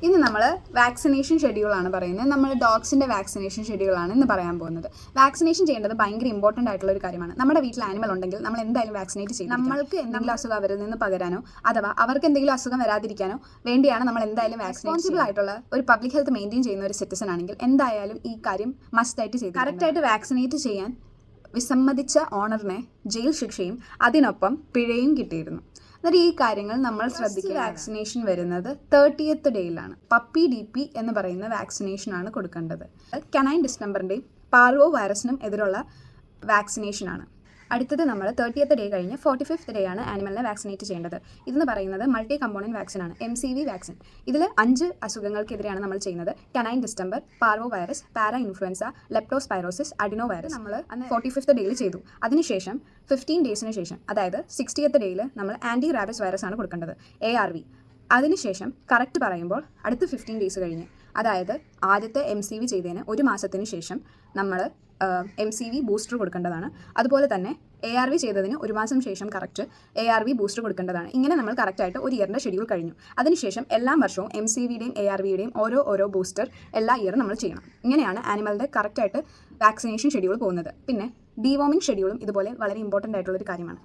ഇന്ന് നമ്മൾ വാക്സിനേഷൻ ഷെഡ്യൂളാണ് പറയുന്നത്. നമ്മൾ ഡോഗ്സിൻ്റെ വാക്സിനേഷൻ ഷെഡ്യൂളാണ് ഇന്ന് പറയാൻ പോകുന്നത്. വാക്സിനേഷൻ ചെയ്യേണ്ടത് ഭയങ്കര ഇമ്പോർട്ടൻ്റ് ആയിട്ടുള്ള ഒരു കാര്യമാണ്. നമ്മുടെ വീട്ടിൽ ആനിമൽ ഉണ്ടെങ്കിൽ നമ്മൾ എന്തായാലും വാക്സിനേറ്റ് ചെയ്യും. നമ്മൾക്ക് എന്തെങ്കിലും അസുഖം അവരിൽ നിന്ന് പകരാനോ അഥവാ അവർക്ക് എന്തെങ്കിലും അസുഖം വരാതിരിക്കാനോ വേണ്ടിയാണ് നമ്മൾ എന്തായാലും റെസ്പോൺസിബിൾ ആയിട്ടുള്ള ഒരു പബ്ലിക് ഹെൽത്ത് മെയിൻറ്റെയിൻ ചെയ്യുന്ന ഒരു സിറ്റിസൺ ആണെങ്കിൽ എന്തായാലും ഈ കാര്യം മസ്റ്റായിട്ട് ചെയ്തു. കറക്റ്റായിട്ട് വാക്സിനേറ്റ് ചെയ്യാൻ വിസമ്മതിച്ച ഓണറിനെ ജയിൽ ശിക്ഷയും അതിനൊപ്പം പിഴയും കിട്ടിയിരുന്നു. എന്നിട്ട് ഈ കാര്യങ്ങൾ നമ്മൾ ശ്രദ്ധിക്കുക. വാക്സിനേഷൻ വരുന്നത് 30th ഡേയിലാണ്. പപ്പി DP എന്ന് പറയുന്ന വാക്സിനേഷനാണ് കൊടുക്കേണ്ടത്. കനൈൻ ഡിസ്റ്റംബറിൻ്റെയും പാർവോ വൈറസിനും എതിരുള്ള വാക്സിനേഷനാണ്. അടുത്തത് നമ്മൾ 30th ഡേ കഴിഞ്ഞ് 45th ഡേ ആണ് ആനിമലിനെ വാക്സിനേറ്റ് ചെയ്യേണ്ടത്. ഇതെന്ന് പറയുന്നത് മൾട്ടി കമ്പോണൻറ്റ് വാക്സിനാണ്, MCV വാക്സിൻ. ഇതിൽ 5 അസുഖങ്ങൾക്കെതിരെയാണ് നമ്മൾ ചെയ്യുന്നത്. കനൈൻ ഡിസ്റ്റംബർ, പാർവോ വൈറസ്, പാര ഇൻഫ്ലുവൻസ, ലെപ്റ്റോസ്പൈറോസിസ്, അഡിനോ വൈറസ് നമ്മൾ 45th ഡേയിൽ ചെയ്തു. അതിനുശേഷം 15 ഡേയ്സിന് ശേഷം, അതായത് 60th ഡേയിൽ നമ്മൾ ആൻറ്റി റാബിസ് വൈറസ് ആണ് കൊടുക്കേണ്ടത്, ARV. അതിനുശേഷം കറക്റ്റ് പറയുമ്പോൾ അടുത്ത 15 ഡേയ്സ് കഴിഞ്ഞ്, അതായത് ആദ്യത്തെ MCV ചെയ്തതിന് 1 മാസത്തിന് ശേഷം നമ്മൾ MCV ബൂസ്റ്റർ കൊടുക്കേണ്ടതാണ്. അതുപോലെ തന്നെ ARV ചെയ്തതിന് 1 മാസം ശേഷം കറക്റ്റ് ARV ബൂസ്റ്റർ കൊടുക്കേണ്ടതാണ്. ഇങ്ങനെ നമ്മൾ കറക്റ്റായിട്ട് ഒരു ഇയറിൻ്റെ ഷെഡ്യൂൾ കഴിഞ്ഞു. അതിനുശേഷം എല്ലാ വർഷവും MCVയുടെയും ARVയുടെയും ഓരോ ബൂസ്റ്റർ എല്ലാ ഇയറും നമ്മൾ ചെയ്യണം. ഇങ്ങനെയാണ് ആനിമലിൻ്റെ കറക്റ്റായിട്ട് വാക്സിനേഷൻ ഷെഡ്യൂൾ പോകുന്നത്. പിന്നെ ഡീവോമിംഗ് ഷെഡ്യൂളും ഇതുപോലെ വളരെ ഇമ്പോർട്ടൻ്റ് ആയിട്ടുള്ളൊരു കാര്യമാണ്.